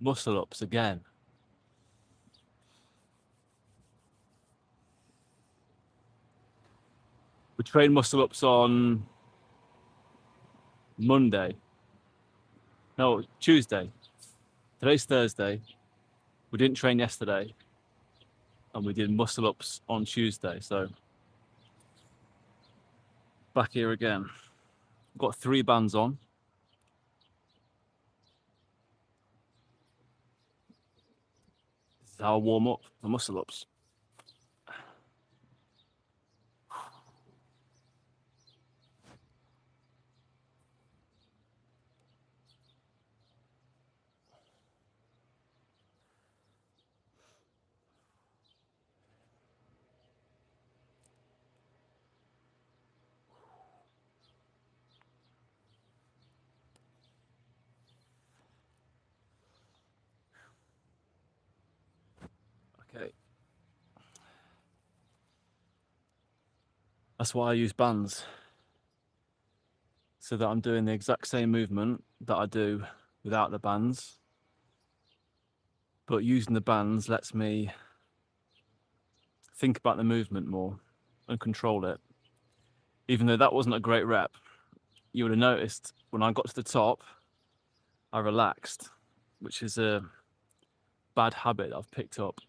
muscle ups again. We trained muscle ups on Monday. No, Tuesday. Today's Thursday. We didn't train yesterday. And we did muscle ups on Tuesday. So back here again. Got 3 bands on. This is how I warm up for muscle ups. Okay. That's why I use bands. So that I'm doing the exact same movement that I do without the bands. But using the bands lets me think about the movement more and control it. Even though that wasn't a great rep, you would have noticed when I got to the top, I relaxed, which is a bad habit that I've picked up.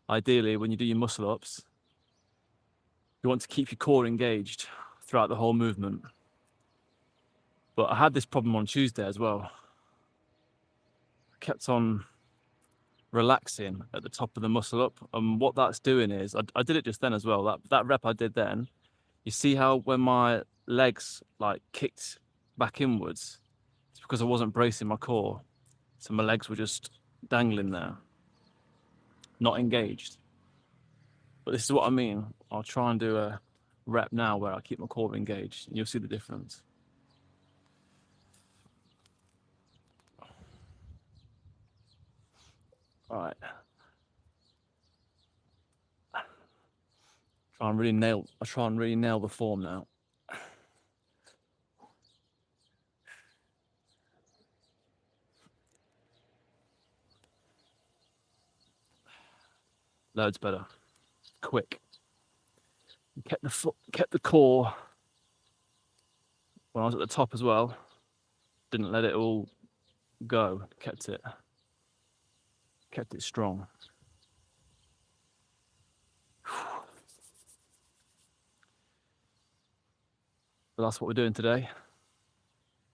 Ideally, when you do your muscle ups, you want to keep your core engaged throughout the whole movement. But I had this problem on Tuesday as well. I kept on relaxing at the top of the muscle up, and what that's doing is, I did it just then as well, that rep I did then, you see how when my legs like kicked back inwards, it's because I wasn't bracing my core, so my legs were just dangling there, not engaged. But this is what I mean. I'll try and do a rep now where I keep my core engaged, and you'll see the difference. All right. I try and really nail the form now. Loads better. Quick. Kept the core when I was at the top as well. Didn't let it all go. Kept it strong. But that's what we're doing today.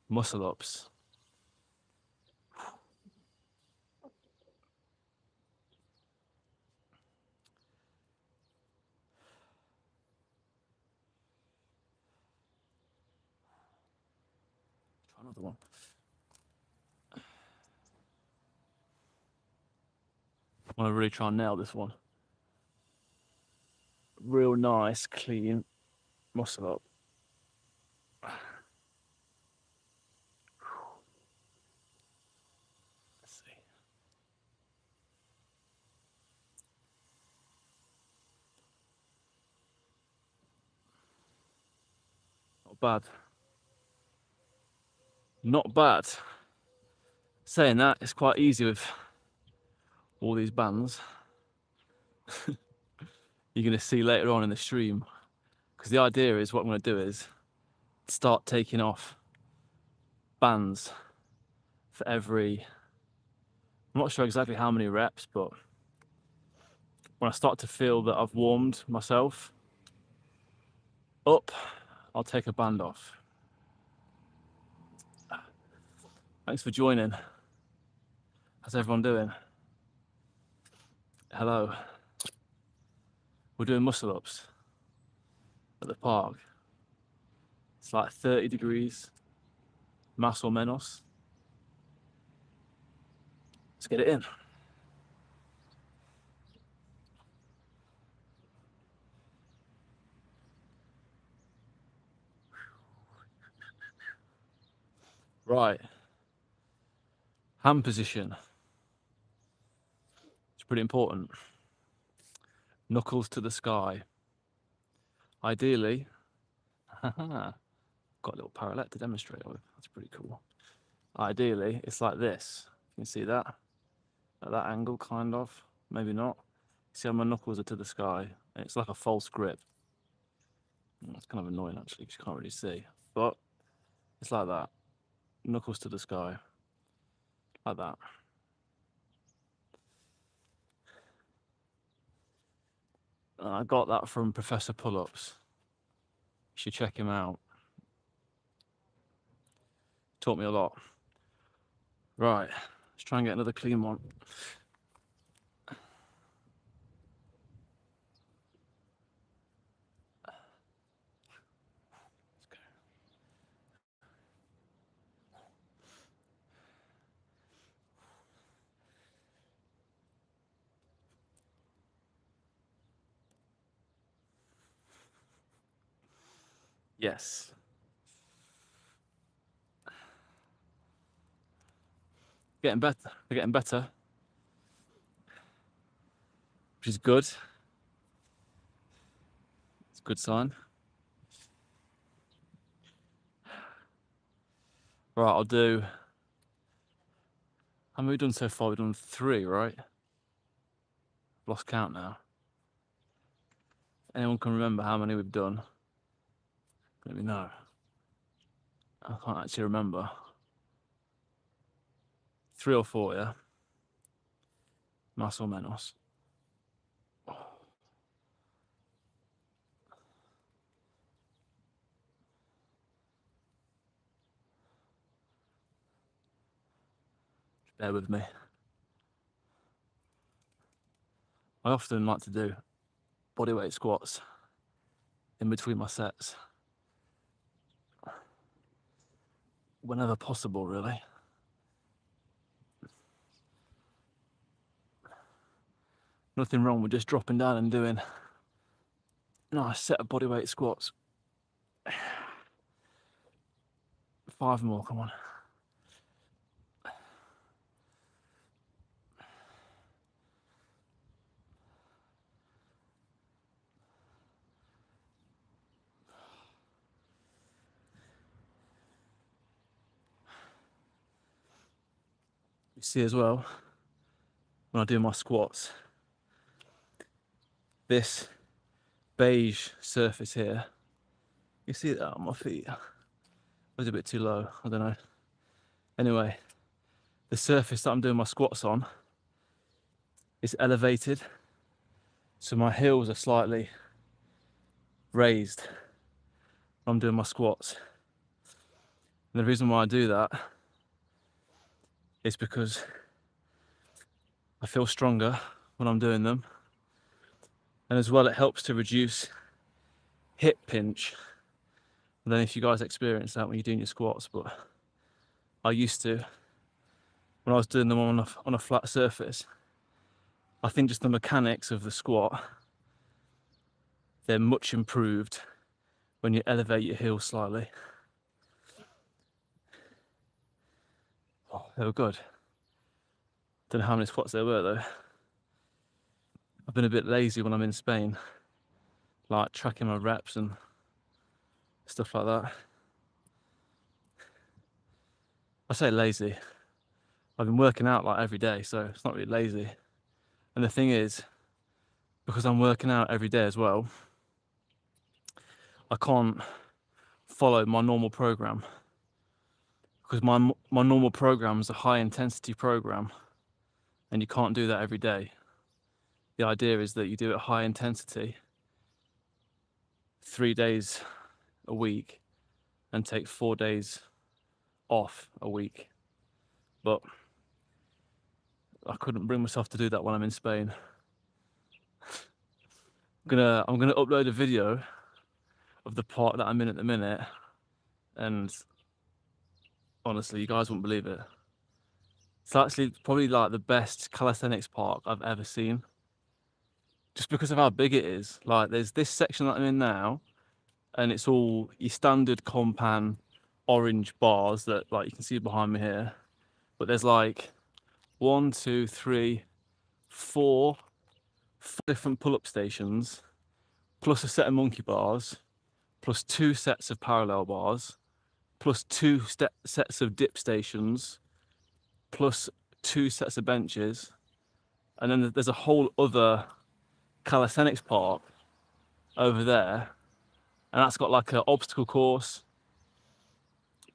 Muscle ups. Try another one. I want to really try and nail this one. Real nice, clean muscle up. Let's see. Not bad. Not bad. Saying that, it's quite easy with all these bands. You're going to see later on in the stream, because the idea is what I'm going to do is start taking off bands for every, I'm not sure exactly how many reps, but when I start to feel that I've warmed myself up, I'll take a band off. Thanks for joining. How's everyone doing? Hello. We're doing muscle ups at the park. It's like 30 degrees, más o menos. Let's get it in. Right. Hand position. It's pretty important. Knuckles to the sky. Ideally, got a little parallel to demonstrate with. That's pretty cool. ideally it's like this. You can see that at that angle, kind of, maybe not. See how my knuckles are to the sky? It's like a false grip. It's kind of annoying actually because you can't really see, but it's like that, knuckles to the sky, like that. I got that from Professor Pull-Ups. You should check him out. Taught me a lot. Right, let's try and get another clean one. Yes. Getting better. They're getting better, which is good. It's a good sign. Right, I'll do. How many have we done so far? We've done 3, right? Lost count now. Anyone can remember how many we've done? Let me know. I can't actually remember. 3 or 4, yeah? Más o menos. Bear with me. I often like to do bodyweight squats in between my sets. Whenever possible, really. Nothing wrong with just dropping down and doing a nice set of bodyweight squats. 5 more, come on. You see as well, when I do my squats, this beige surface here, you see that on my feet? It was a bit too low, I don't know. Anyway, the surface that I'm doing my squats on is elevated, so my heels are slightly raised when I'm doing my squats. And the reason why I do that is because I feel stronger when I'm doing them, and as well it helps to reduce hip pinch. I don't know if you guys experience that when you're doing your squats, but I used to when I was doing them on a flat surface. I think just the mechanics of the squat, they're much improved when you elevate your heels slightly. Oh, they were good. Don't know how many squats there were though. I've been a bit lazy when I'm in Spain, like tracking my reps and stuff like that. I say lazy. I've been working out like every day, so it's not really lazy. And the thing is, because I'm working out every day as well, I can't follow my normal program, because my normal program is a high intensity program, and you can't do that every day. The idea is that you do it high intensity 3 days a week and take 4 days off a week. But I couldn't bring myself to do that when I'm in Spain. I'm gonna upload a video of the part that I'm in at the minute, and honestly, you guys wouldn't believe it. It's actually probably like the best calisthenics park I've ever seen, just because of how big it is. Like, there's this section that I'm in now, and it's all your standard compan orange bars that, like, you can see behind me here. But there's like 1, 2, 3, 4 different pull-up stations, plus a set of monkey bars, plus 2 sets of parallel bars, plus 2 sets of dip stations, plus 2 sets of benches, and then there's a whole other calisthenics park over there, and that's got like an obstacle course,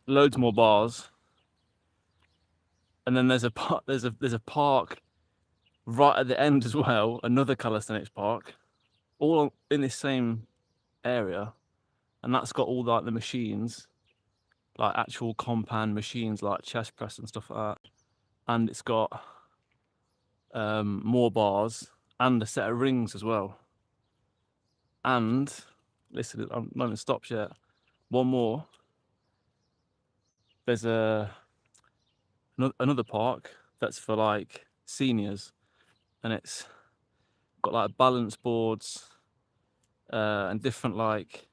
loads more bars, and then there's a park right at the end as well, another calisthenics park, all in this same area, and that's got all like the machines, like actual compound machines like chest press and stuff like that, and it's got more bars and a set of rings as well. And listen, I'm not even stopped yet. One more. There's another park that's for like seniors, and it's got like balance boards and different like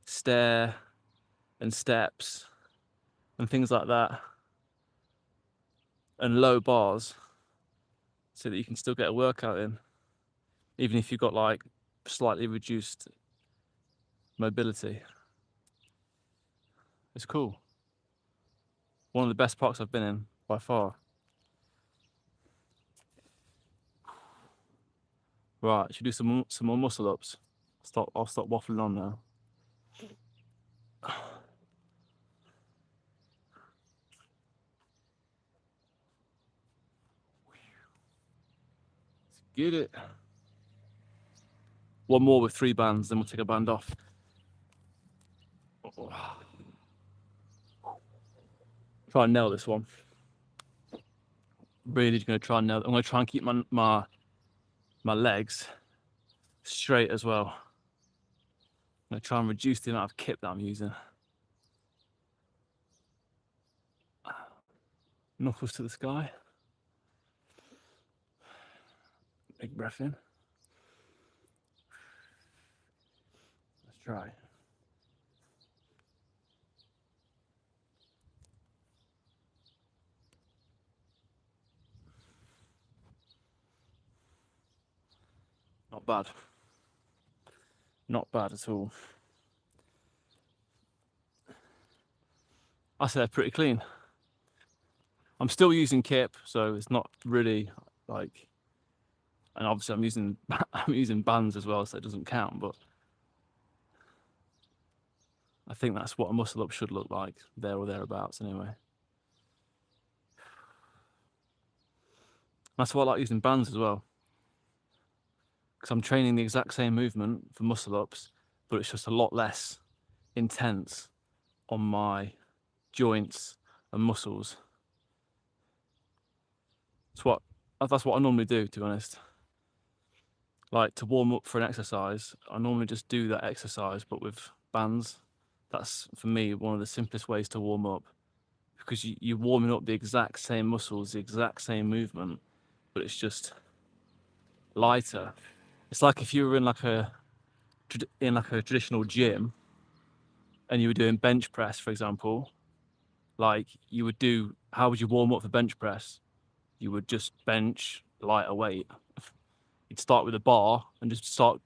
stair and steps and things like that, and low bars, so that you can still get a workout in, even if you've got like slightly reduced mobility. It's cool. One of the best parks I've been in by far. Right, should do some more muscle ups. I'll stop waffling on now. Let's get it. One more with 3 bands, then we'll take a band off. Try and nail this one. Really gonna try and nail it. I'm gonna try and keep my legs straight as well. I'm gonna try and reduce the amount of kit that I'm using. Knuckles to the sky. Big breath in. Let's try. Not bad. Not bad at all. I say they're pretty clean. I'm still using kip, so it's not really like, and obviously I'm using bands as well, so it doesn't count, but I think that's what a muscle up should look like, there or thereabouts anyway. That's why I like using bands as well, because I'm training the exact same movement for muscle ups, but it's just a lot less intense on my joints and muscles. That's what I normally do, to be honest. Like, to warm up for an exercise, I normally just do that exercise, but with bands. That's, for me, one of the simplest ways to warm up, because you're warming up the exact same muscles, the exact same movement, but it's just lighter. It's like if you were in like a traditional gym and you were doing bench press, for example. Like, how would you warm up for bench press? You would just bench lighter weight. You'd start with a bar and just start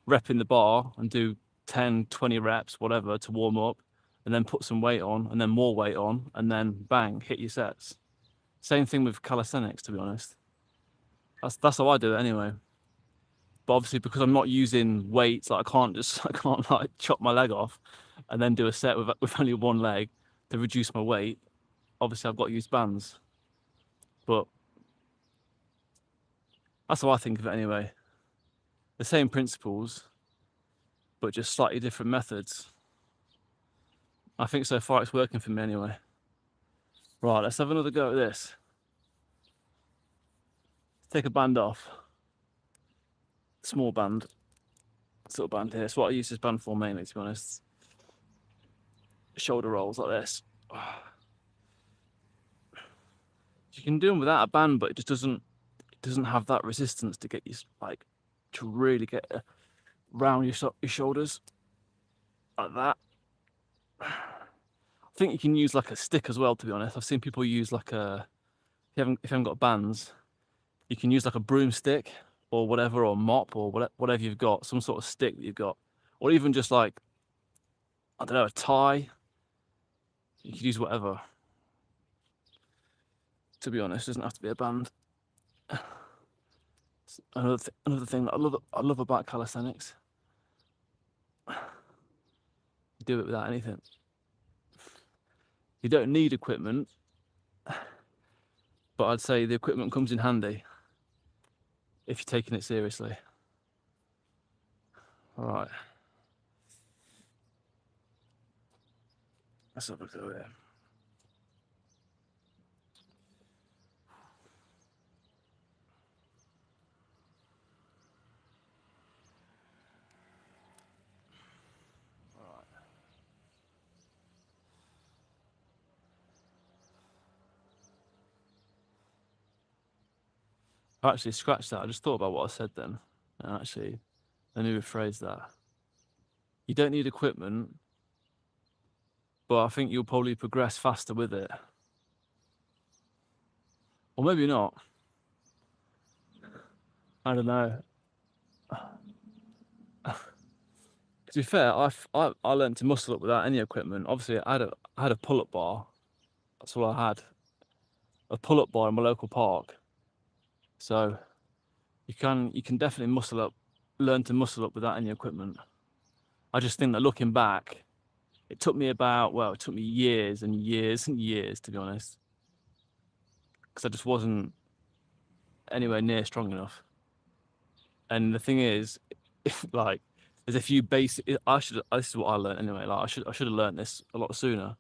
repping the bar and do 10, 20 reps, whatever, to warm up, and then put some weight on, and then more weight on, and then bang, hit your sets. Same thing with calisthenics, to be honest. That's how I do it anyway. But obviously, because I'm not using weights, like I can't like chop my leg off and then do a set with only one leg to reduce my weight. Obviously, I've got to use bands. But that's how I think of it anyway. The same principles, but just slightly different methods. I think so far it's working for me anyway. Right, let's have another go at this. Take a band off. Small band. Sort of band here. It's what I use this band for mainly, to be honest. Shoulder rolls like this. You can do them without a band, but it just doesn't have that resistance to get you, like, to really get around your shoulders like that. I think you can use like a stick as well, to be honest. I've seen people use like if you haven't got bands, you can use like a broomstick or whatever, or mop, or whatever you've got, some sort of stick that you've got, or even just like I don't know, a tie. You could use whatever. To be honest, it doesn't have to be a band. Another thing that I love about calisthenics. You do it without anything. You don't need equipment, but I'd say the equipment comes in handy if you're taking it seriously. All right. Let's have a go here. I actually scratched that. I just thought about what I said then. And actually, let me rephrase that. You don't need equipment, but I think you'll probably progress faster with it. Or maybe not. I don't know. To be fair, I learned to muscle up without any equipment. Obviously, I had a pull-up bar. That's all I had. A pull-up bar in my local park. So you can definitely learn to muscle up without any equipment. I just think that looking back, it took me years and years and years, to be honest, because I just wasn't anywhere near strong enough. And the thing is, like, there's a few basic. This is what I learned anyway. Like, I should have learned this a lot sooner.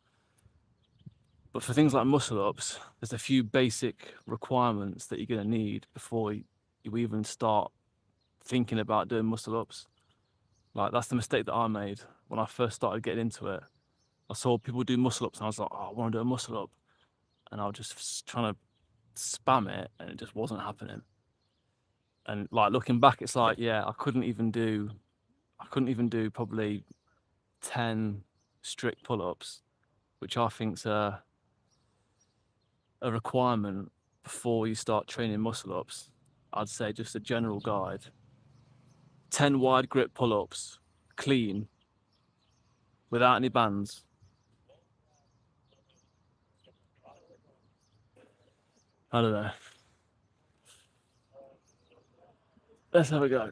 But for things like muscle ups, there's a few basic requirements that you're gonna need before you even start thinking about doing muscle ups. Like, that's the mistake that I made when I first started getting into it. I saw people do muscle ups and I was like, oh, I want to do a muscle up. And I was just trying to spam it and it just wasn't happening. And like looking back, it's like, yeah, I couldn't even do probably 10 strict pull-ups, which I think's a requirement before you start training muscle ups. I'd say just a general guide. 10 wide grip pull-ups, clean, without any bands. I don't know. Let's have a go.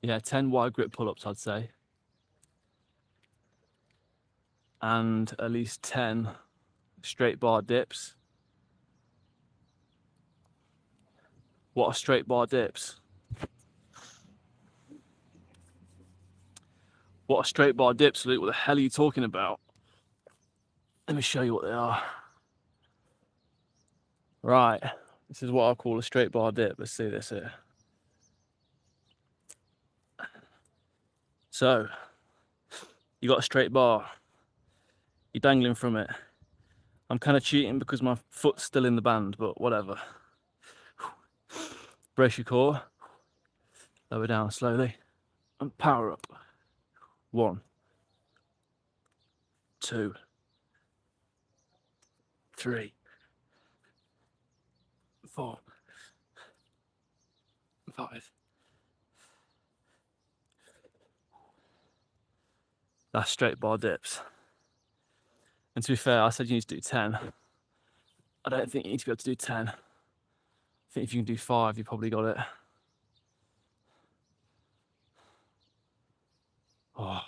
Yeah, 10 wide grip pull-ups, I'd say. And at least 10 straight bar dips. What are straight bar dips? What are straight bar dips, Luke? What the hell are you talking about? Let me show you what they are. Right, this is what I call a straight bar dip. Let's see this here. So, you got a straight bar. You're dangling from it. I'm kind of cheating because my foot's still in the band, but whatever. Brace your core. Lower down slowly. And power up. 1, 2, 3, 4, 5. That's straight bar dips. And to be fair, I said you need to do 10. I don't think you need to be able to do 10. I think if you can do 5, you probably got it. Oh.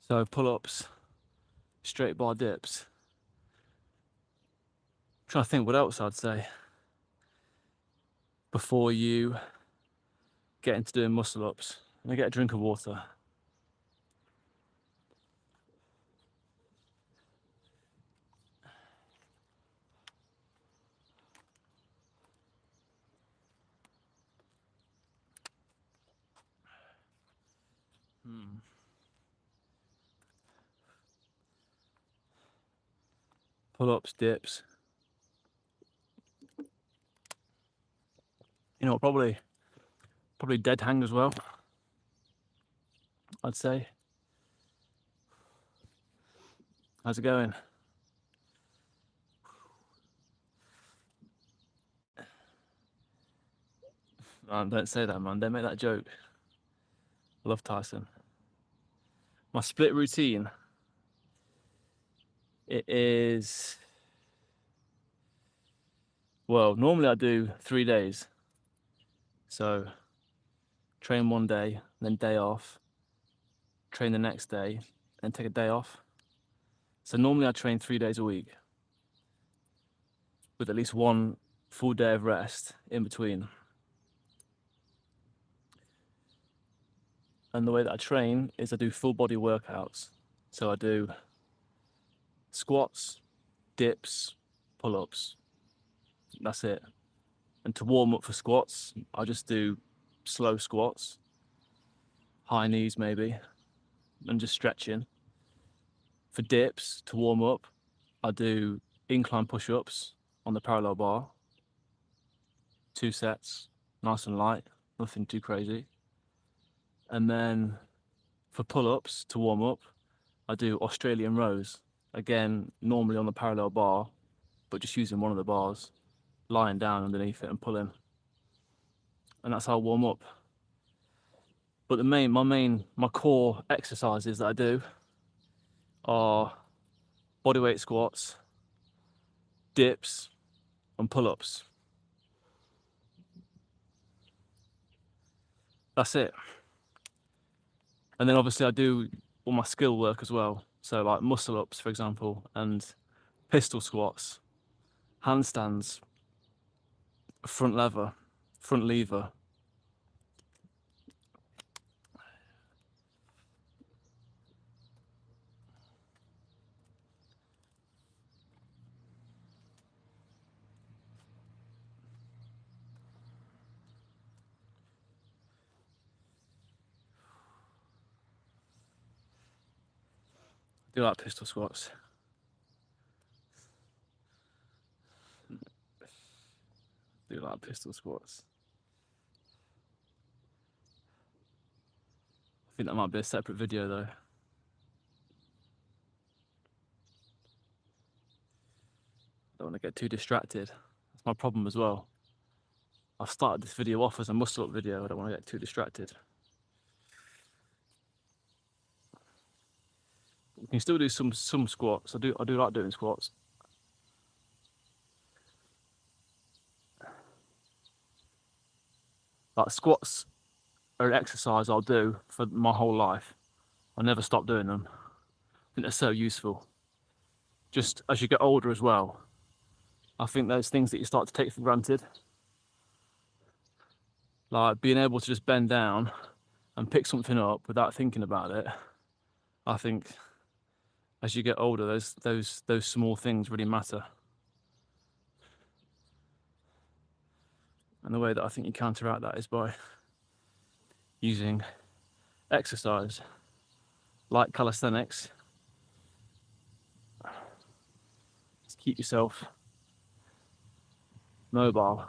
So pull-ups, straight bar dips. I'm trying to think what else I'd say before you get into doing muscle ups. Let me get a drink of water. Pull-ups, dips. You know, probably probably dead hang as well, I'd say. How's it going? Man, don't say that, man. Don't make that joke. I love Tyson. My split routine, it is, well, normally I do 3 days. So train one day, then day off, train the next day, then take a day off. So normally I train 3 days a week with at least one full day of rest in between. And the way that I train is I do full body workouts. So I do squats, dips, pull-ups. That's it. And to warm up for squats, I just do slow squats, high knees maybe, and just stretching. For dips, to warm up, I do incline push-ups on the parallel bar, 2 sets, nice and light, nothing too crazy. And then for pull-ups, to warm up, I do Australian rows. Again, normally on the parallel bar, but just using one of the bars, lying down underneath it and pulling. And that's how I warm up. But my core exercises that I do are bodyweight squats, dips, and pull-ups. That's it. And then obviously I do all my skill work as well. So like muscle ups, for example, and pistol squats, handstands, front lever. I do like pistol squats. I do like pistol squats. I think that might be a separate video though. I don't want to get too distracted. That's my problem as well. I've started this video off as a muscle up video. I don't want to get too distracted. We can still do some squats. I do like doing squats. Like squats are an exercise I'll do for my whole life. I'll never stop doing them. I think they're so useful. Just as you get older as well, I think those things that you start to take for granted, like being able to just bend down and pick something up without thinking about it, I think as you get older, those small things really matter. And the way that I think you counteract that is by using exercise like calisthenics to keep yourself mobile.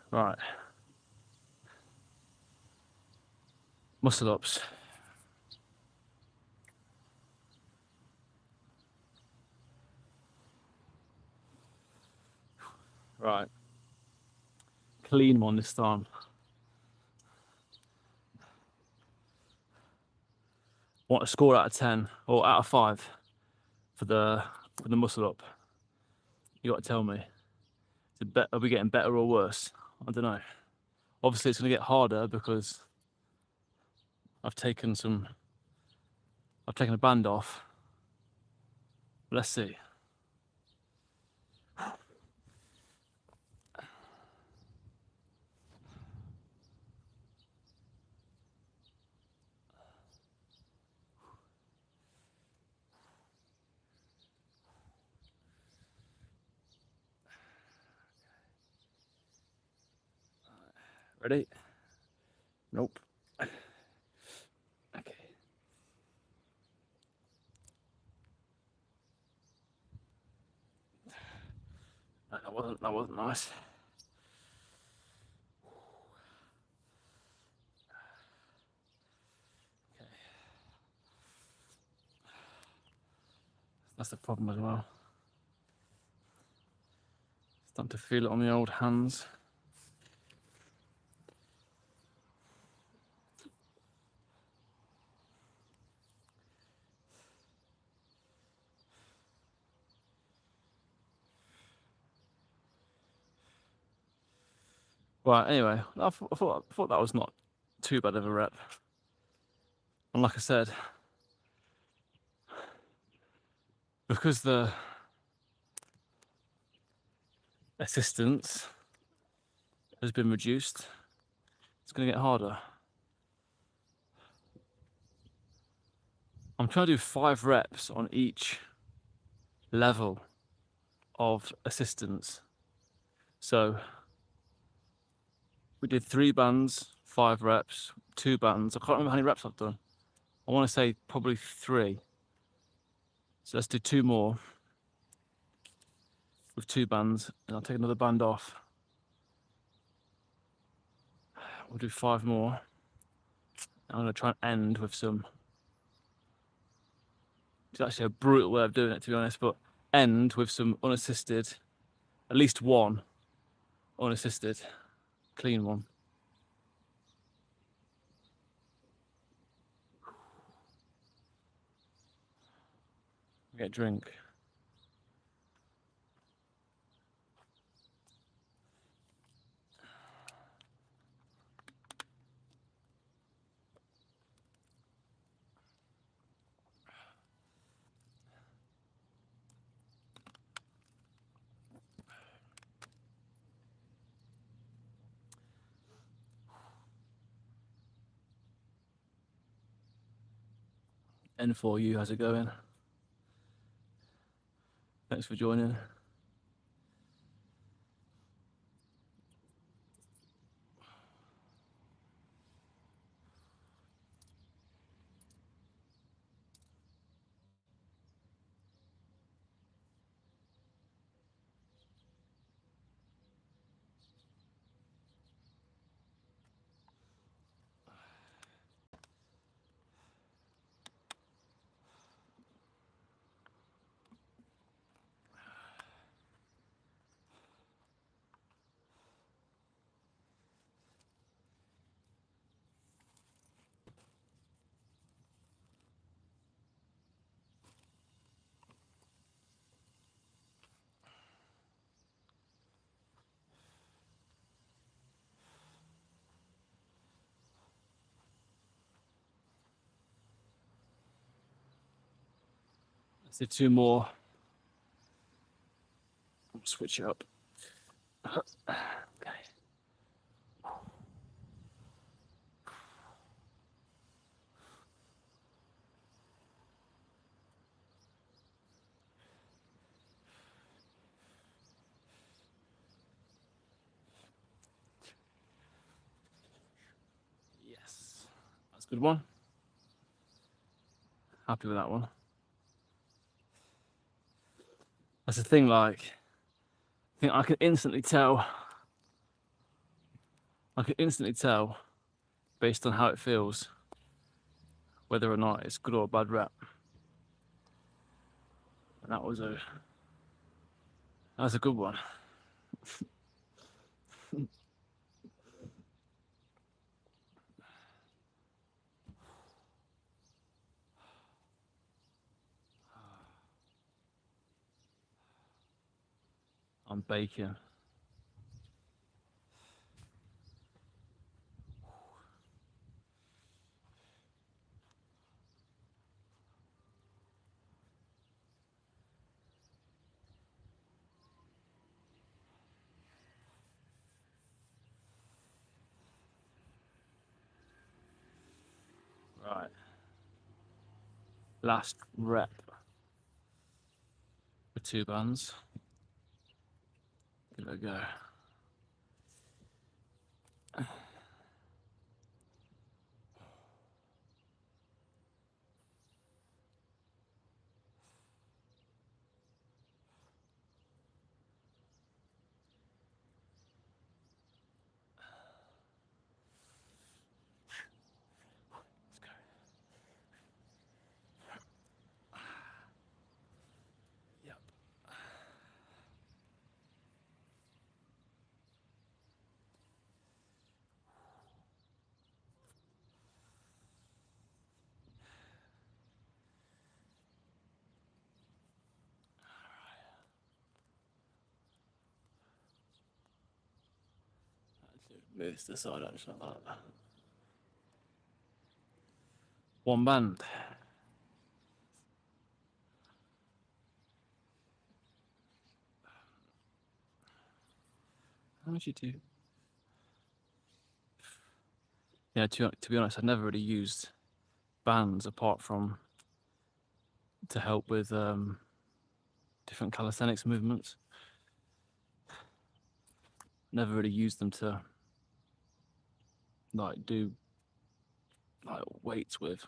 Right. Muscle ups. Right. Clean one this time. Want a score out of 10 or out of 5 for the muscle up? You got to tell me. Are we getting better or worse? I don't know. Obviously, it's going to get harder because I've taken a band off. Let's see. Ready? Nope. Okay. That wasn't nice. That's the problem as well. Starting to feel it on the old hands. Right, anyway, I thought that was not too bad of a rep. And like I said, because the assistance has been reduced, it's going to get harder. I'm trying to do 5 reps on each level of assistance. So we did 3 bands, 5 reps, 2 bands. I can't remember how many reps I've done. I want to say probably 3. So let's do 2 more with 2 bands, and I'll take another band off. We'll do 5 more. I'm going to try and end with some. It's actually a brutal way of doing it, to be honest, but end with some unassisted, at least one unassisted, clean one. Get a drink. N4U, how's it going? Thanks for joining. Let's do 2 more. Switch it up. Okay. Yes, that's a good one. Happy with that one. That's the thing, like, I think I can instantly tell. I can instantly tell, based on how it feels, whether or not it's good or a bad rep. And that was a good one. I'm baking. Right. Last rep for 2 bands. Give it a go. Move this to the side actually like that. One band. How much you do? Yeah, to be honest, I've never really used bands apart from to help with different calisthenics movements. Never really used them to like do like weights with.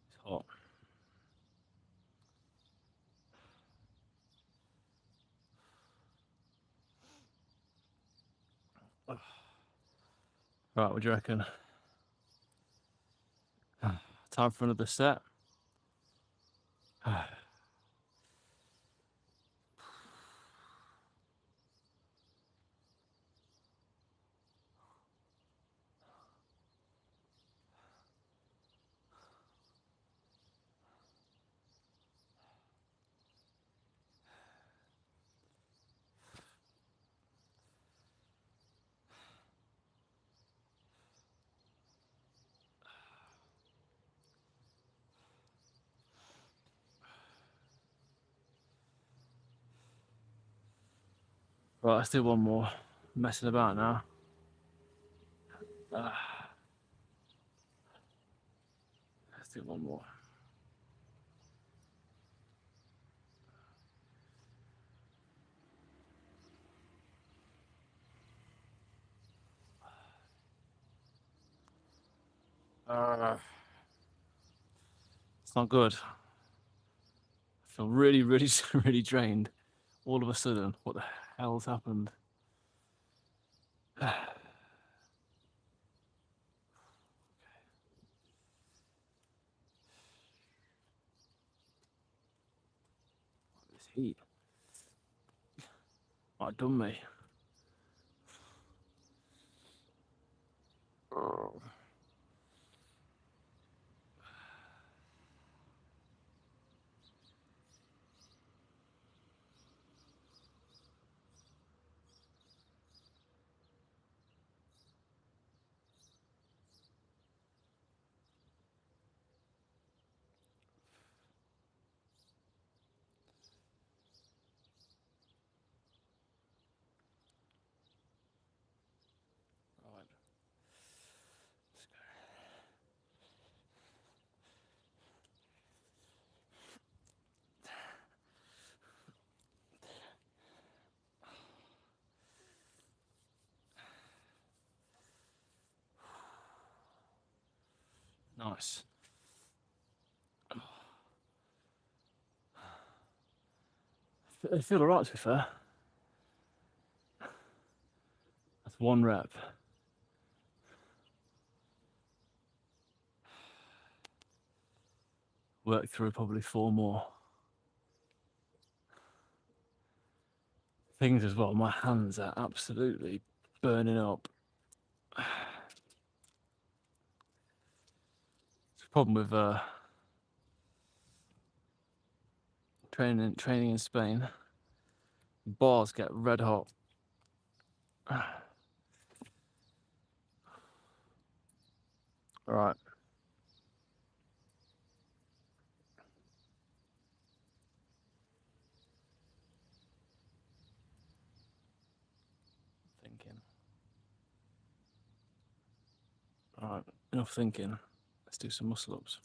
It's hot. Right, what do you reckon? Time for another set. Right, let's do one more. Messing about now. Let's do one more. It's not good. I feel really, really, really drained. All of a sudden, what the hell's happened? This heat might have done me. Right. Let's go. Nice. I feel alright, to be fair. That's one rep. Work through probably 4 more. Things as well, my hands are absolutely burning up. It's a problem with training in Spain. Bars get red hot. All right. Thinking. All right, enough thinking. Let's do some muscle ups.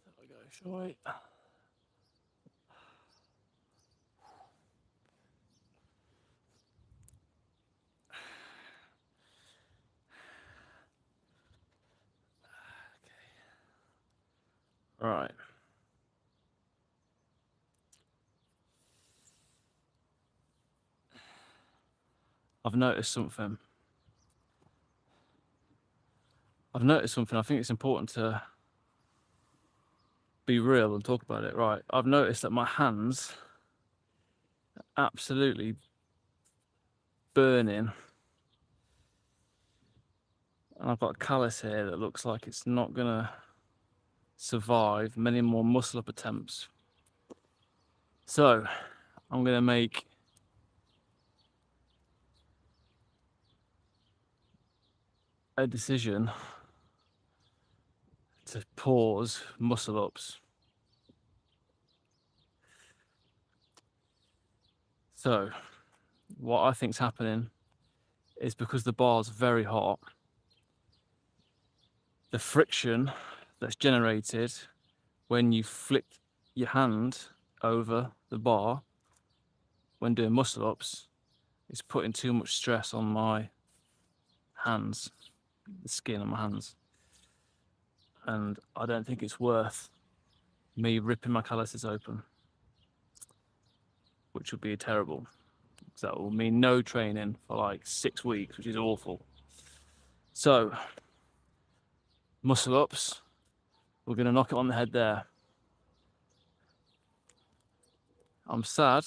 There we go, shall we? Right. I've noticed something. I think it's important to be real and talk about it. Right. I've noticed that my hands are absolutely burning. And I've got a callus here that looks like it's not gonna survive many more muscle up attempts. So I'm gonna make a decision to pause muscle ups. So what I think's happening is because the bar's very hot, the friction that's generated when you flick your hand over the bar when doing muscle ups is putting too much stress on my hands, the skin on my hands. And I don't think it's worth me ripping my calluses open, which would be terrible. So that will mean no training for like 6 weeks, which is awful. So, muscle ups, we're going to knock it on the head there. I'm sad,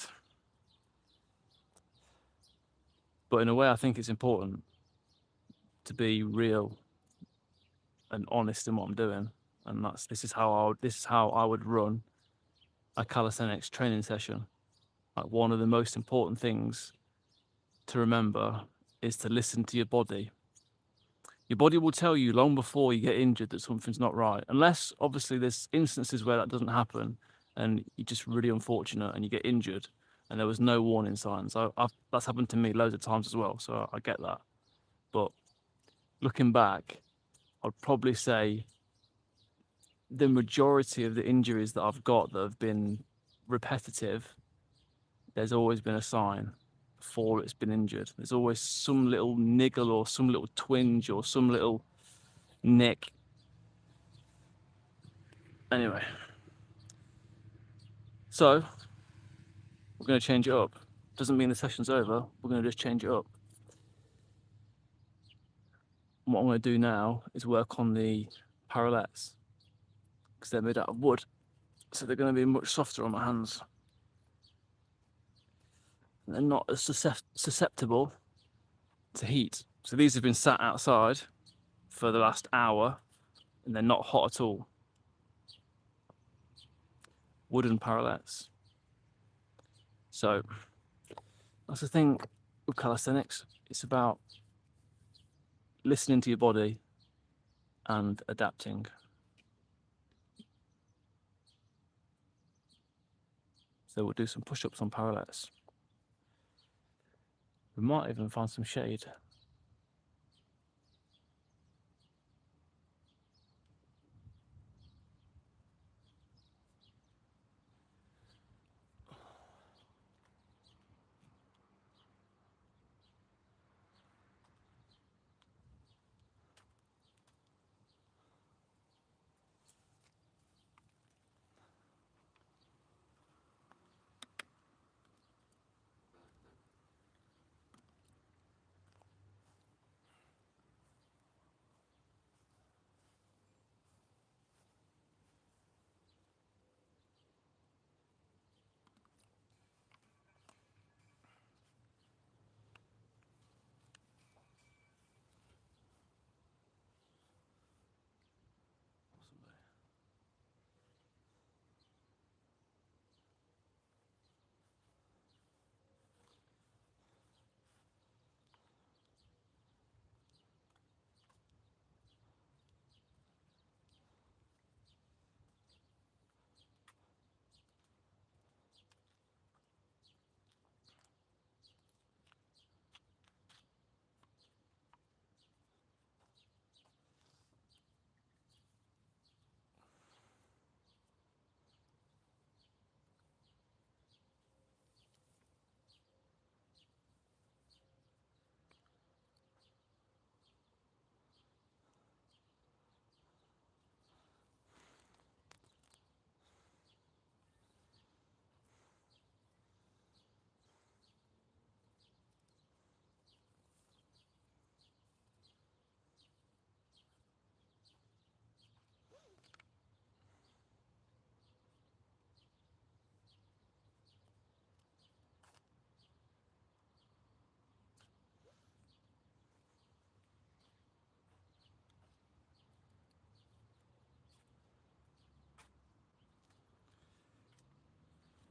but in a way I think it's important to be real and honest in what I'm doing. And this is how I would run a calisthenics training session. Like, one of the most important things to remember is to listen to your body. Your body will tell you long before you get injured that something's not right, unless obviously there's instances where that doesn't happen and you're just really unfortunate and you get injured and there was no warning signs. That's happened to me loads of times as well, so I get that. But looking back, I'd probably say the majority of the injuries that I've got that have been repetitive, there's always been a sign before it's been injured. There's always some little niggle or some little twinge or some little nick. Anyway, so we're going to change it up. Doesn't mean the session's over. We're going to just change it up. And what I'm going to do now is work on the parallettes because they're made out of wood, so they're going to be much softer on my hands. And they're not as susceptible to heat. So these have been sat outside for the last hour and they're not hot at all. Wooden parallettes. So that's the thing with calisthenics. It's about listening to your body and adapting. So we'll do some push-ups on parallettes. We might even find some shade.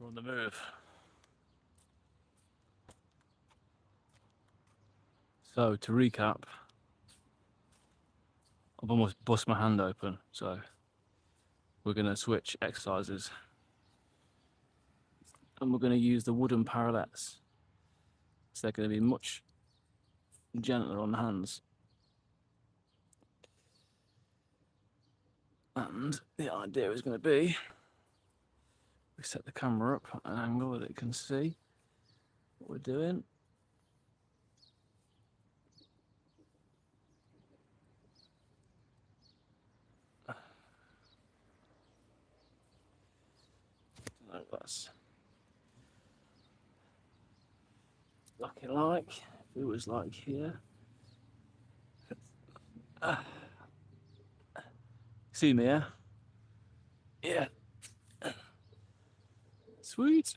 We're on the move. So to recap, I've almost bust my hand open, so we're going to switch exercises and we're going to use the wooden parallettes. So they're going to be much gentler on the hands. And the idea is going to be, we set the camera up at an angle that it can see what we're doing. I don't know if that's looking like, if it was like here. See me, yeah? Yeah. Sweet.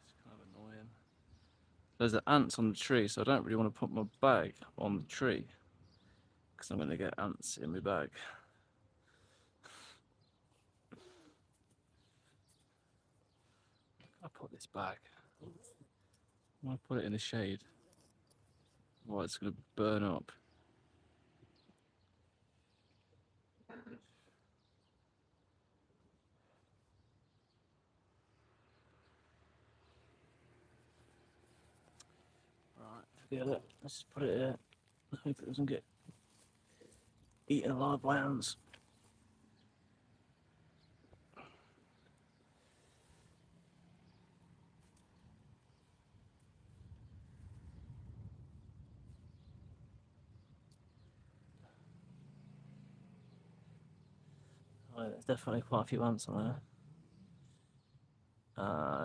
It's kind of annoying. There's the ants on the tree, so I don't really want to put my bag on the tree because I'm going to get ants in my bag. I put this bag. I want to put it in the shade. Oh, it's going to burn up. Right, forget it. Let's just put it here. I hope it doesn't get eaten alive by ants. Oh, there's definitely quite a few ants on there.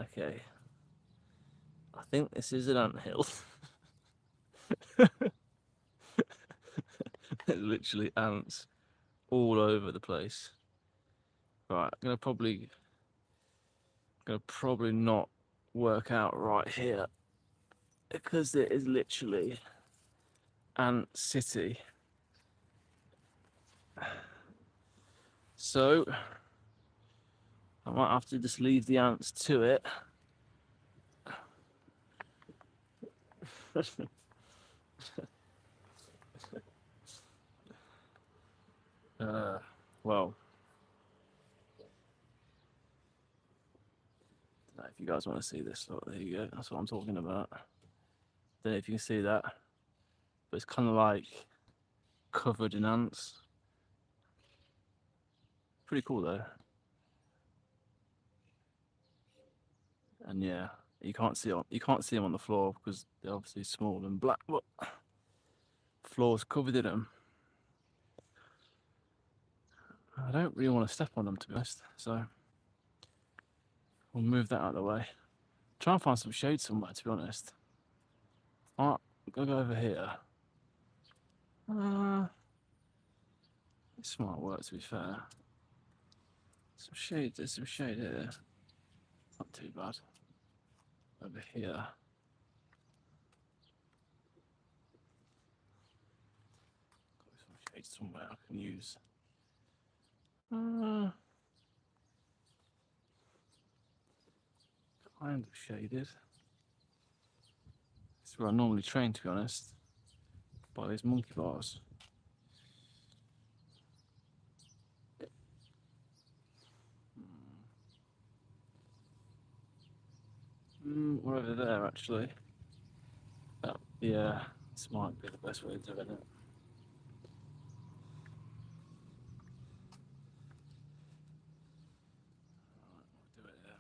Okay. I think this is an anthill. There's literally ants all over the place. Right, I'm gonna probably not work out right here because it is literally ant city. So I might have to just leave the ants to it. Well, I don't know if you guys want to see this. Look, there you go. That's what I'm talking about. Don't know if you can see that, but it's kind of like covered in ants. Pretty cool though. And yeah, you can't see them on the floor because they're obviously small and black. But the floor's covered in them. I don't really want to step on them, to be honest. So we'll move that out of the way. Try and find some shade somewhere, to be honest. Alright, go over here. This might work, to be fair. Some shade, there's some shade here. Not too bad. Over here. Got some shade somewhere I can use. Kind of shaded. This is where I normally train, to be honest. By these monkey bars. We're over there actually. Yeah, this might be the best way of doing it. Alright, we'll do it here.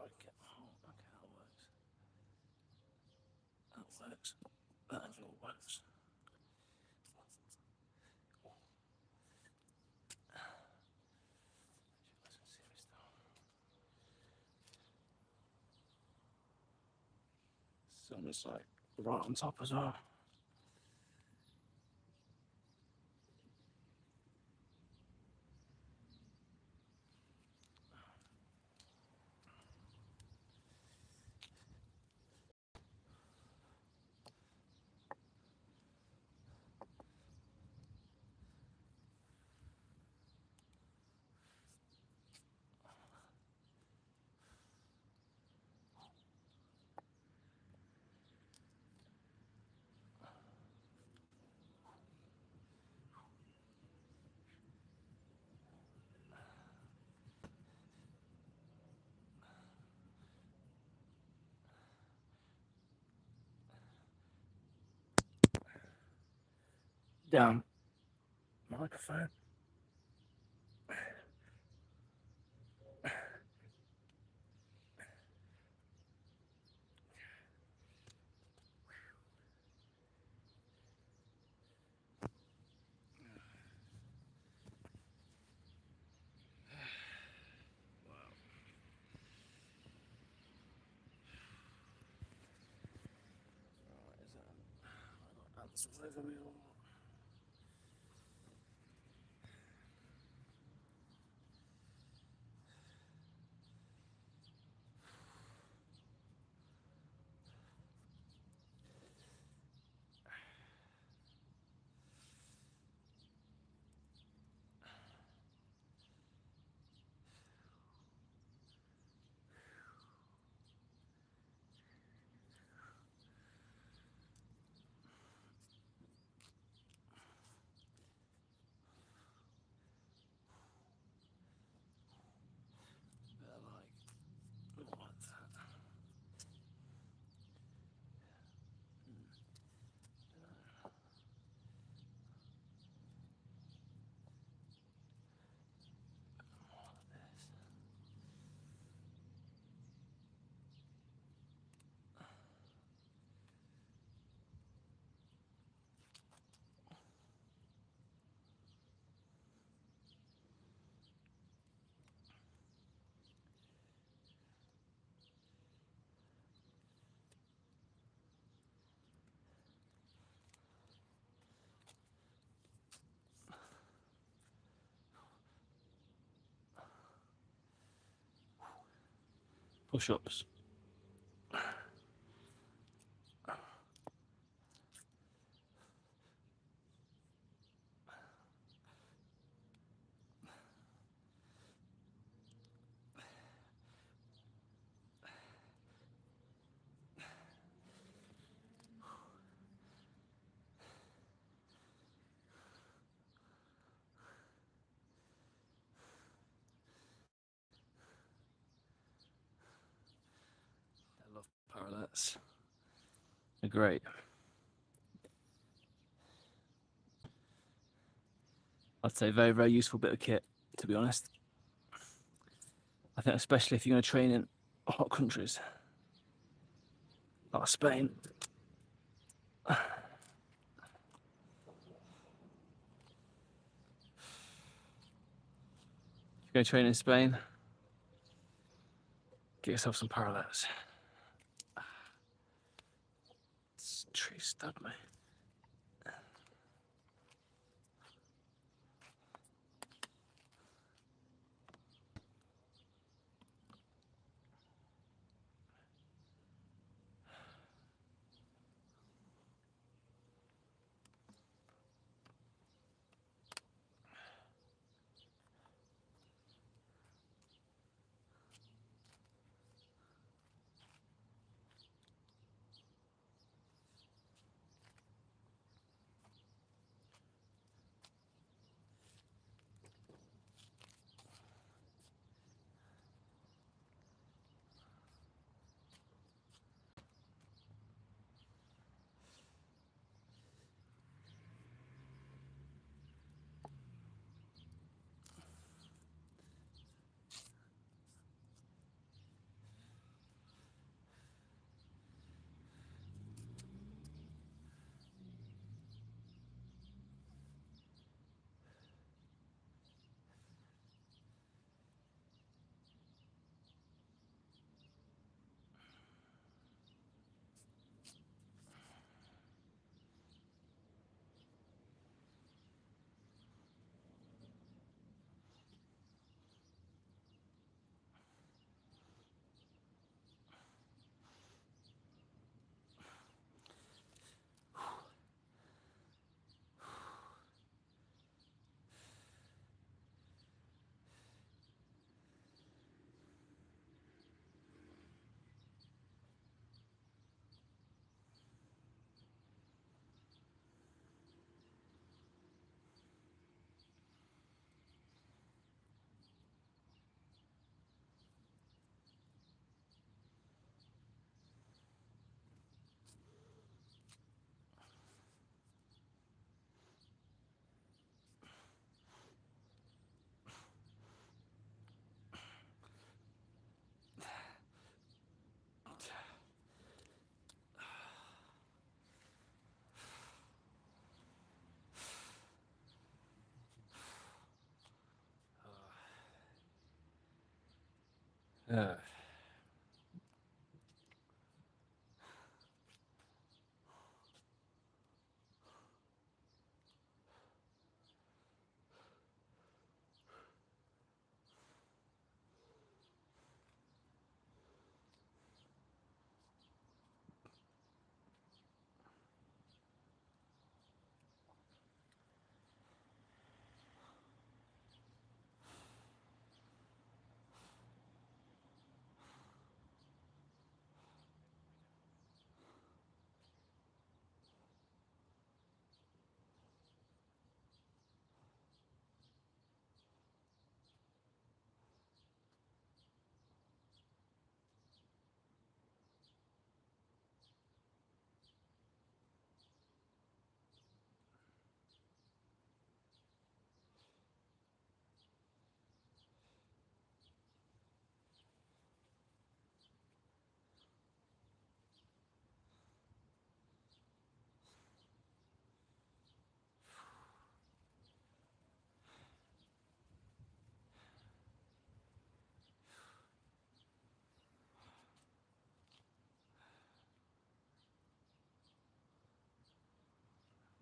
Okay, that works. That works. That all works. Sun is like right on top as well. Down microphone. Ants all over me. Push-ups. I love parallettes. They're great. I'd say very, very useful bit of kit, to be honest. I think especially if you're going to train in hot countries like Spain. If you're going to train in Spain, get yourself some parallettes. This tree stabbed me. Uh,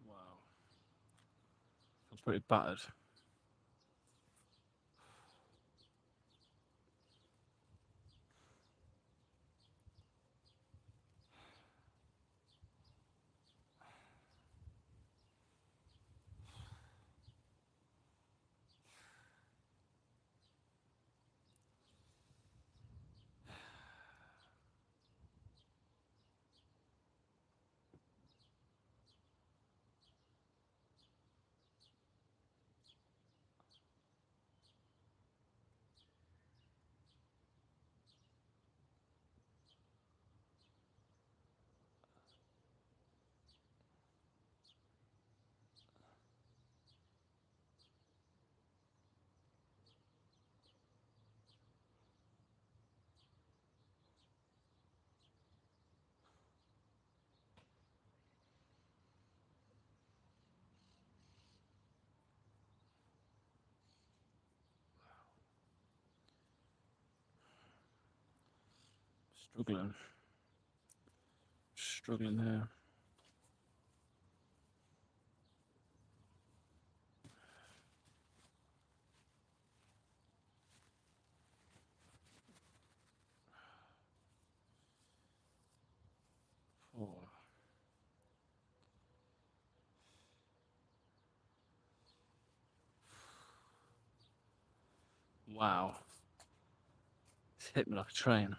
wow, feels pretty battered. Struggling here. Oh. Wow, it's hit me like a train.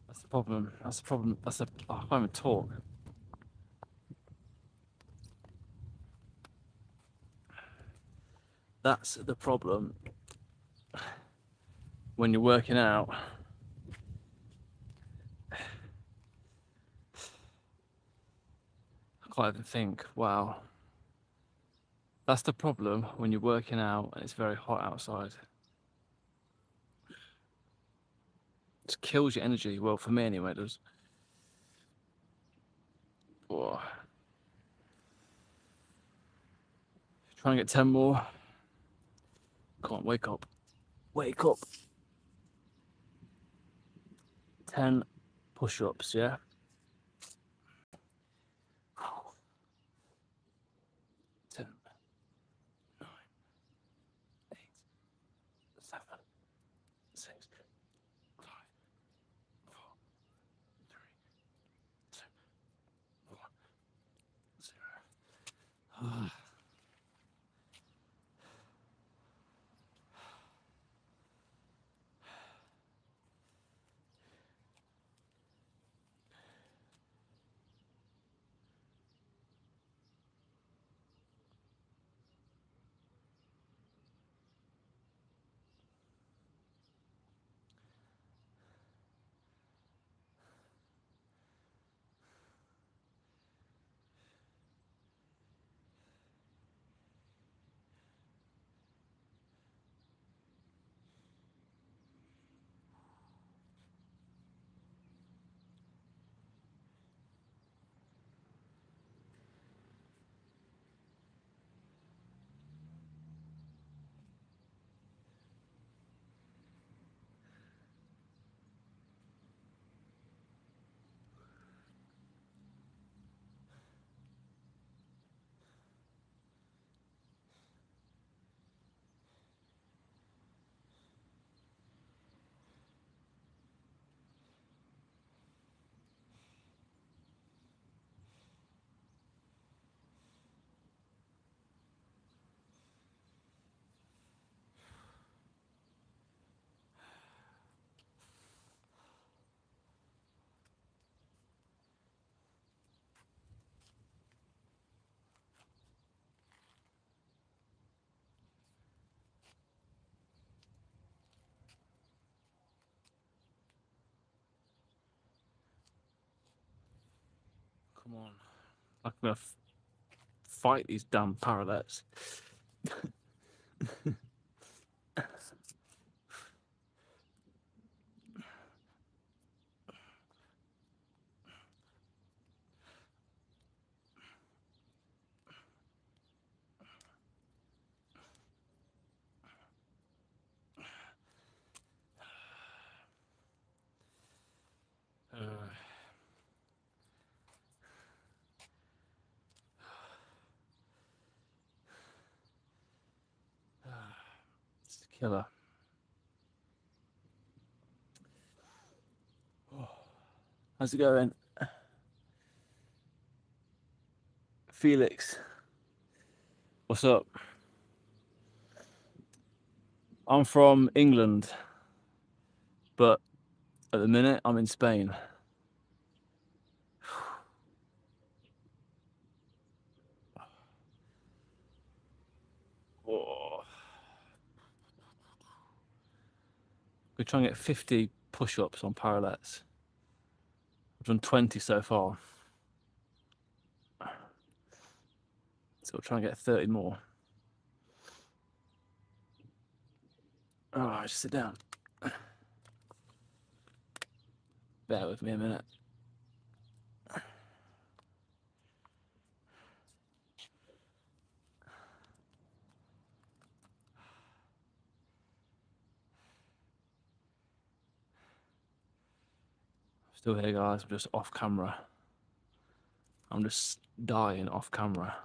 That's the problem. That's the problem. I can't even talk. That's the problem when you're working out. I can't even think. Wow. That's the problem when you're working out and it's very hot outside. It just kills your energy. Well, for me anyway, it does. Oh. Try and get 10 more. Come on, wake up. Wake up. 10 push-ups, yeah? 10, 9, 8, 7, 6, 5, 4, 3, 2, 1, 0. Come on. I'm gonna fight these damn parallettes. It's a killer. How's it going? Felix, what's up? I'm from England, but at the minute I'm in Spain. Oh. We're trying to get 50 push-ups on parallettes. I've done 20 so far. So we'll try and get 30 more. Oh, just sit down. Bear with me a minute. Still here, guys. I'm just off camera. I'm just dying off camera.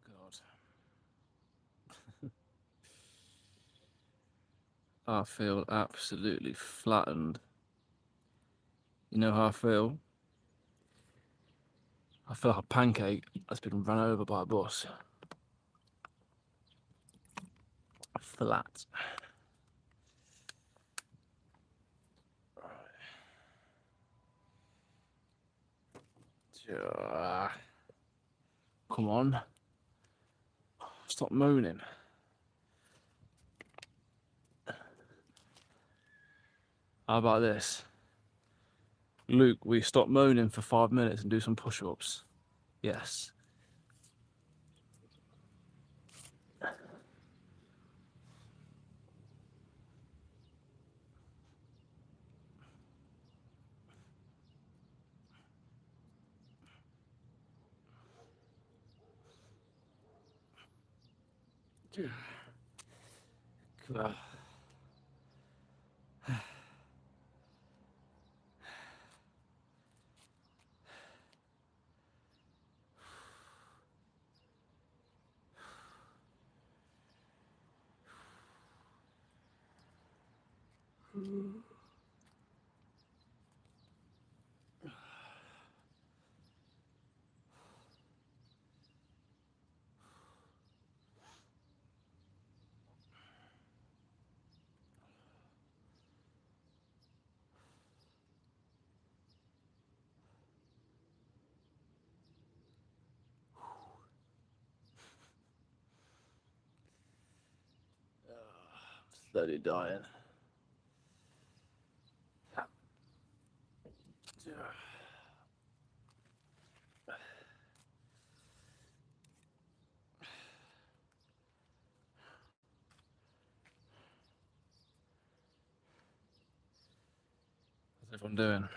God. I feel absolutely flattened. You know how I feel? I feel like a pancake that's been run over by a bus. Flat. Come on. Stop moaning. How about this? Luke, we stop moaning for 5 minutes and do some push-ups. Yes. Slowly dying. How's everyone doing?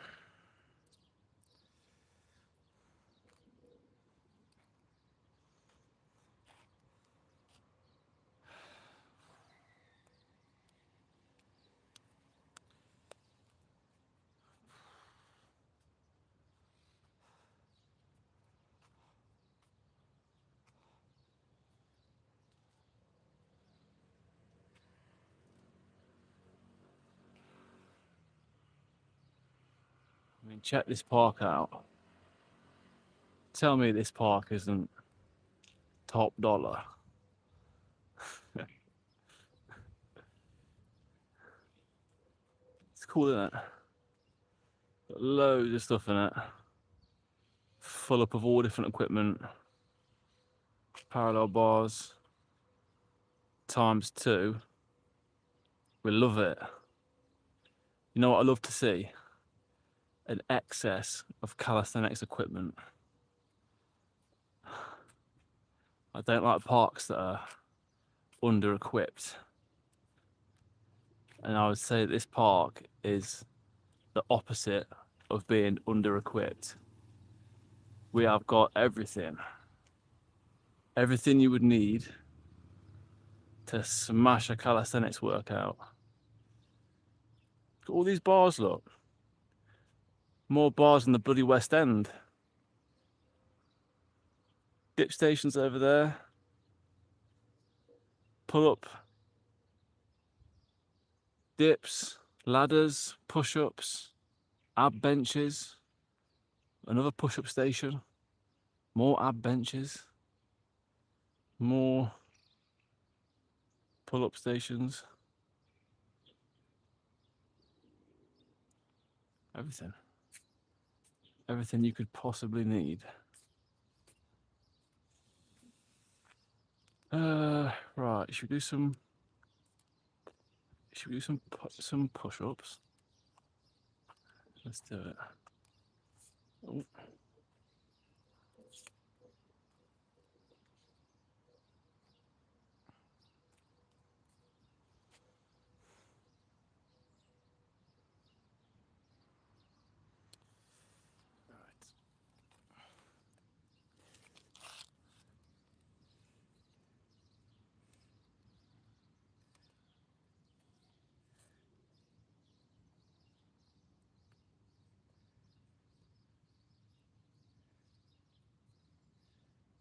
I mean, check this park out. Tell me this park isn't top dollar. It's cool, isn't it? Got loads of stuff in it. Full up of all different equipment. parallel bars times 2. We love it. You know what I love to see? An excess of calisthenics equipment. I don't like parks that are under-equipped. And I would say this park is the opposite of being under-equipped. We have got everything. Everything you would need to smash a calisthenics workout. Look at all these bars, look. More bars than the bloody West End. Dip stations over there. Pull up. Dips, ladders, push-ups, ab benches. Another push-up station. More ab benches. More pull-up stations. Everything. Everything you could possibly need. Right, should we do some push-ups? Let's do it. Oh.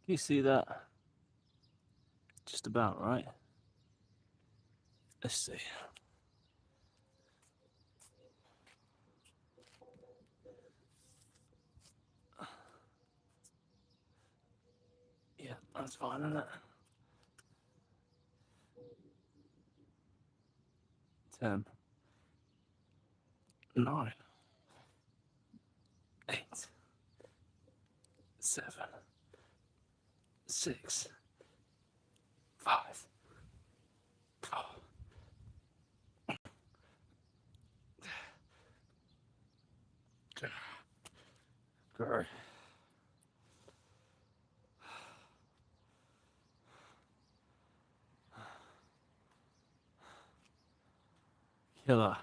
Can you see that? Just about, right? Let's see. Yeah, that's fine, isn't it? 10, 9, 8, 7, 6, 5, 4. Great. Killer.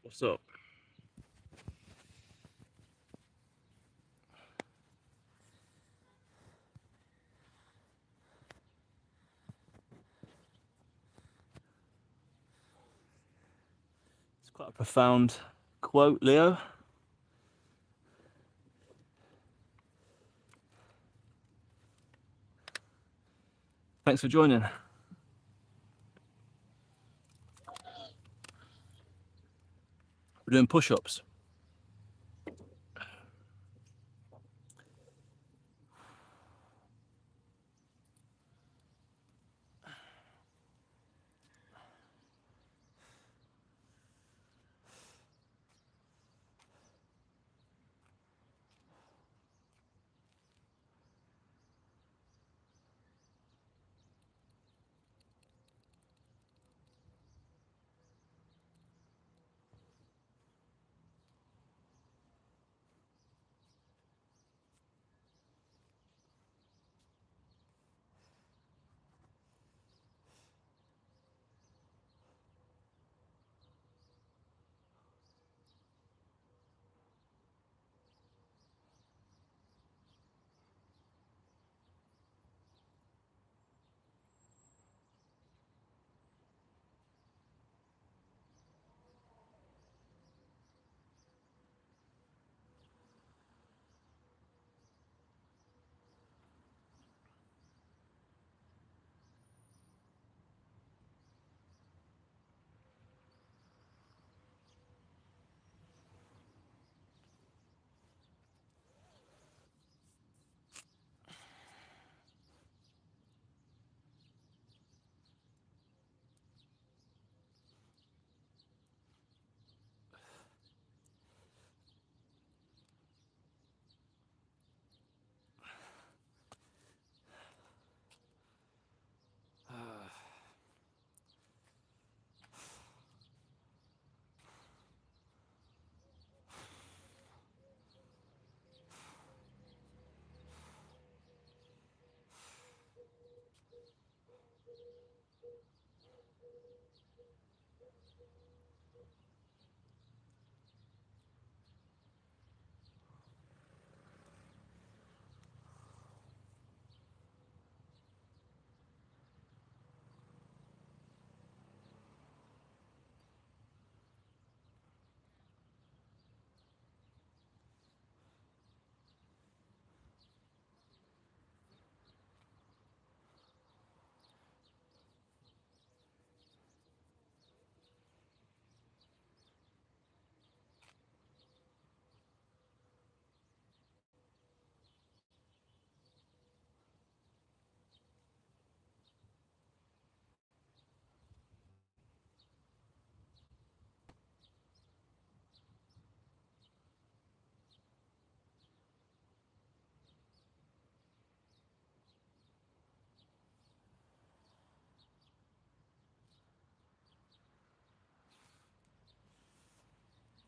What's up? It's quite a profound quote, Leo. Thanks for joining. We're doing push-ups.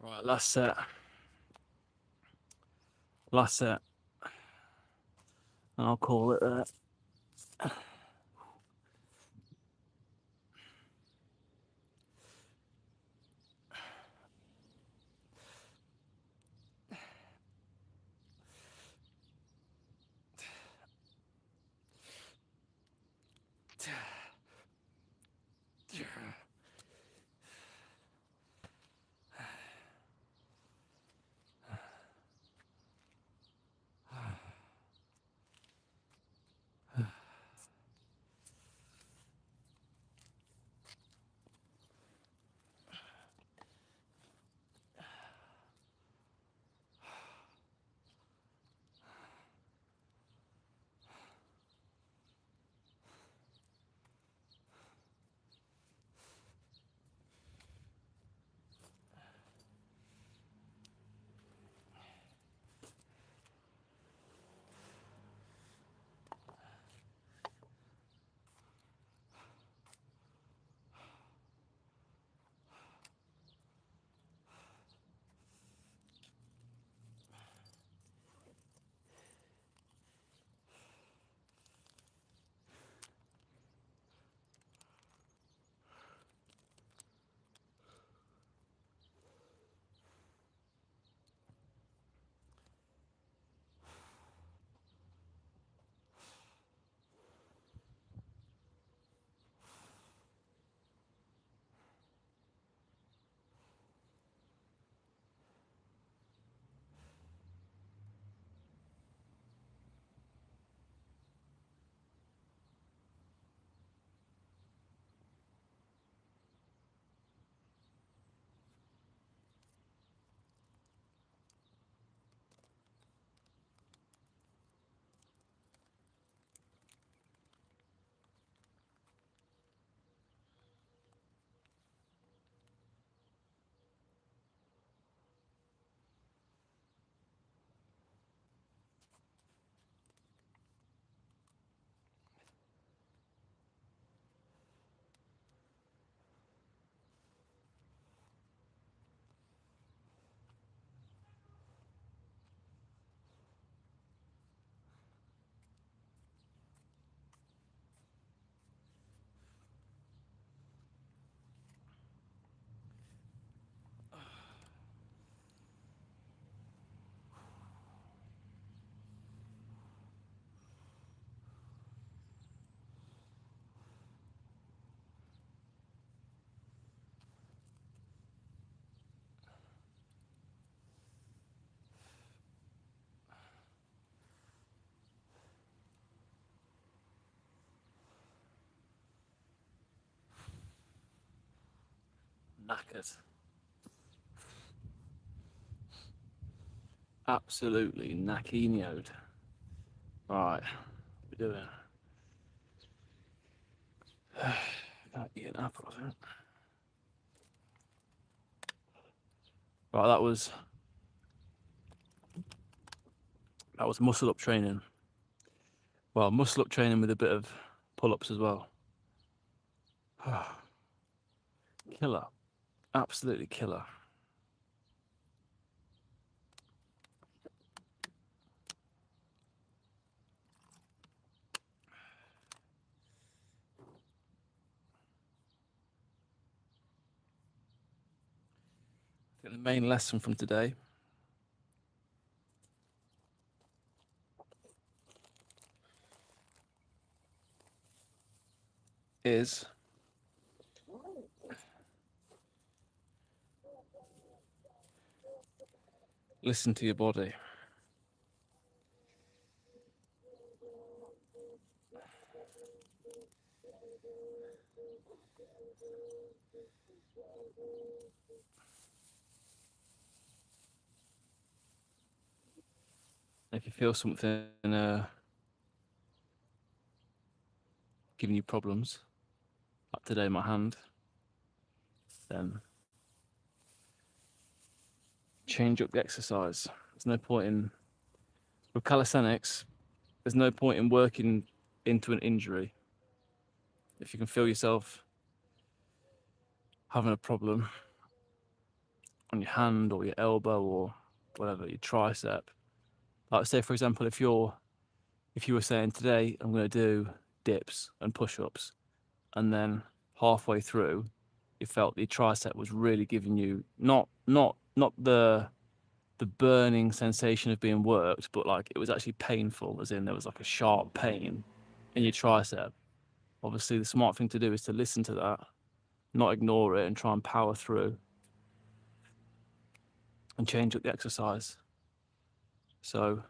Right, last set. Last set. And I'll call it that. knackered. Absolutely knackenioed. Right, what are we doing? Can't eat an apple, I think. Right, that was muscle up training. Well, muscle up training with a bit of pull-ups as well. Killer. Absolutely killer. I think the main lesson from today is listen to your body. If you feel something giving you problems, like today my hand, then change up the exercise. There's no point in, with calisthenics, there's no point in working into an injury. If you can feel yourself having a problem on your hand or your elbow or whatever, your tricep, like say for example, if you were saying today I'm going to do dips and push-ups, and then halfway through you felt the tricep was really giving you not the burning sensation of being worked, but like it was actually painful, as in there was like a sharp pain in your tricep. Obviously the smart thing to do is to listen to that, not ignore it, and try and power through and change up the exercise. So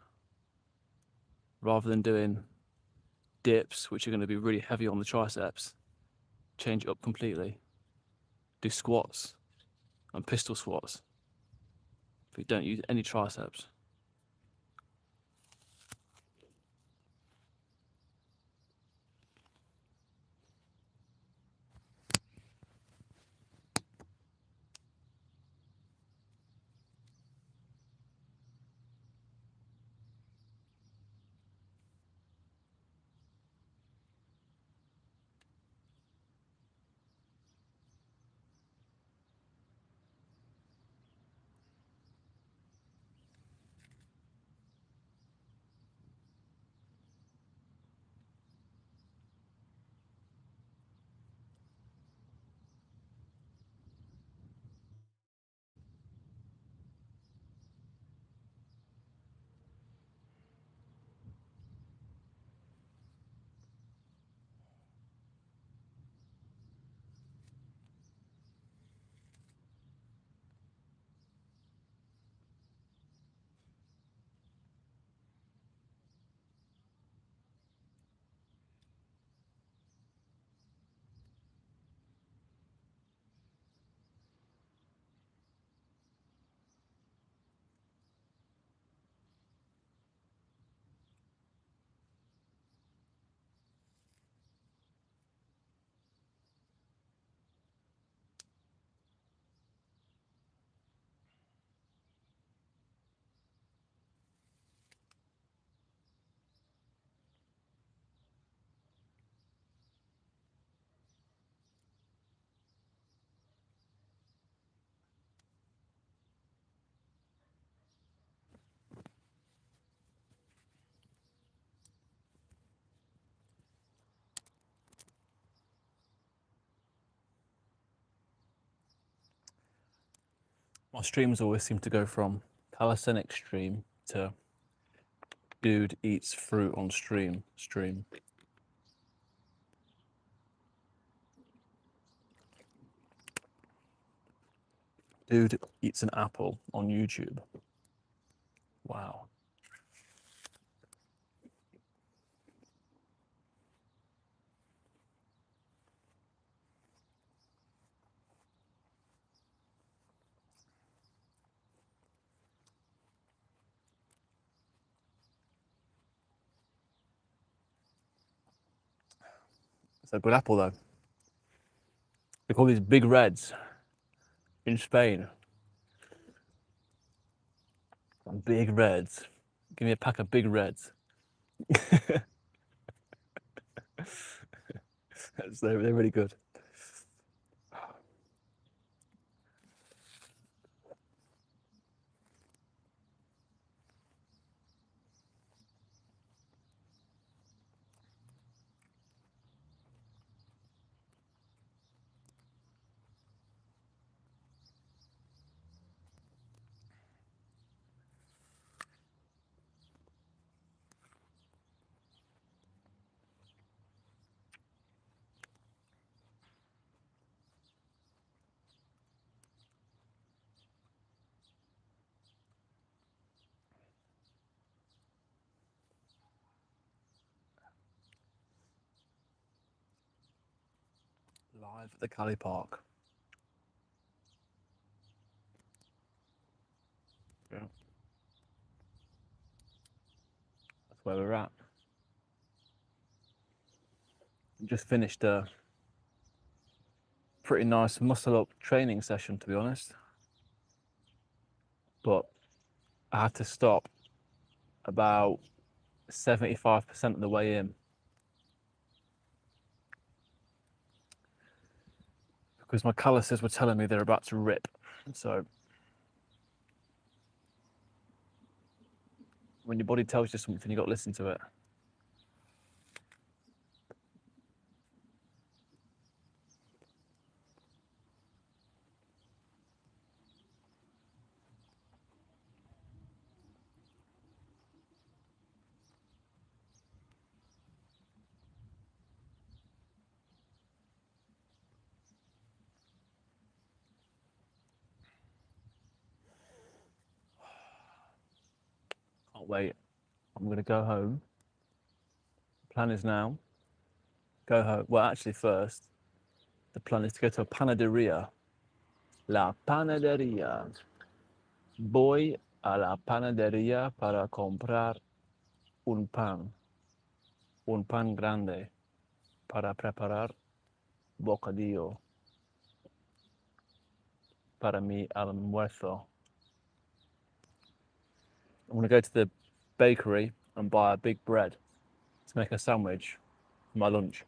rather than doing dips, which are going to be really heavy on the triceps, change it up completely. Do squats and pistol squats if you don't use any triceps. My streams always seem to go from calisthenics stream to dude eats fruit on stream. Dude eats an apple on YouTube. Wow. It's a good apple though. They call these big reds in Spain. Big reds. Give me a pack of big reds. They're really good. Live at the Cali Park. Yeah. That's where we're at. Just finished a pretty nice muscle up training session, to be honest. But I had to stop about 75% of the way in because my calluses were telling me they're about to rip. So when your body tells you something, you've got to listen to it. Can't wait. I'm going to go home. Plan is now, go home. Well, actually first, the plan is to go to a panaderia. La panaderia. Voy a la panaderia para comprar un pan grande para preparar bocadillo para mi almuerzo. I'm going to go to the bakery and buy a big bread to make a sandwich for my lunch.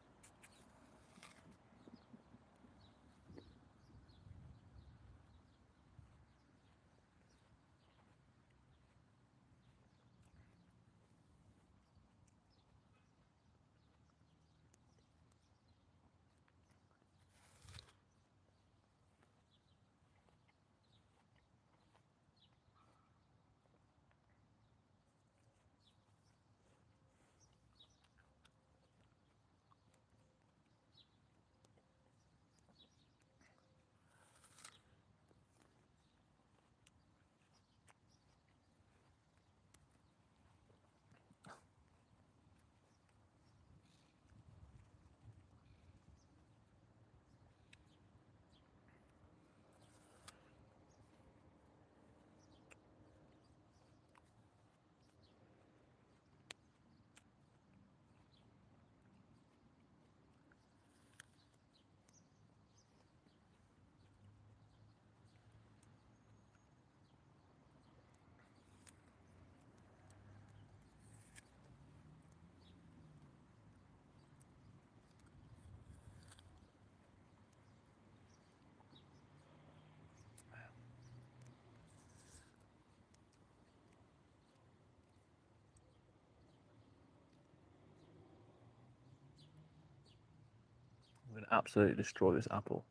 I'm going to absolutely destroy this apple.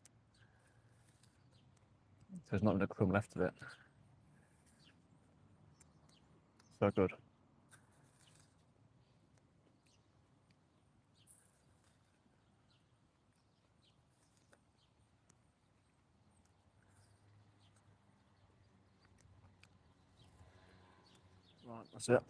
There's not enough crumb left of it. So good. Right, that's it.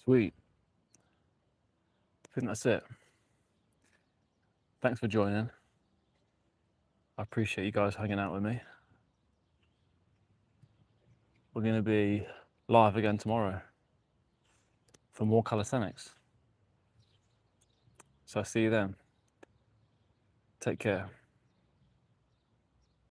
Sweet. I think that's it. Thanks for joining. I appreciate you guys hanging out with me. We're going to be live again tomorrow for more calisthenics. So I'll see you then. Take care.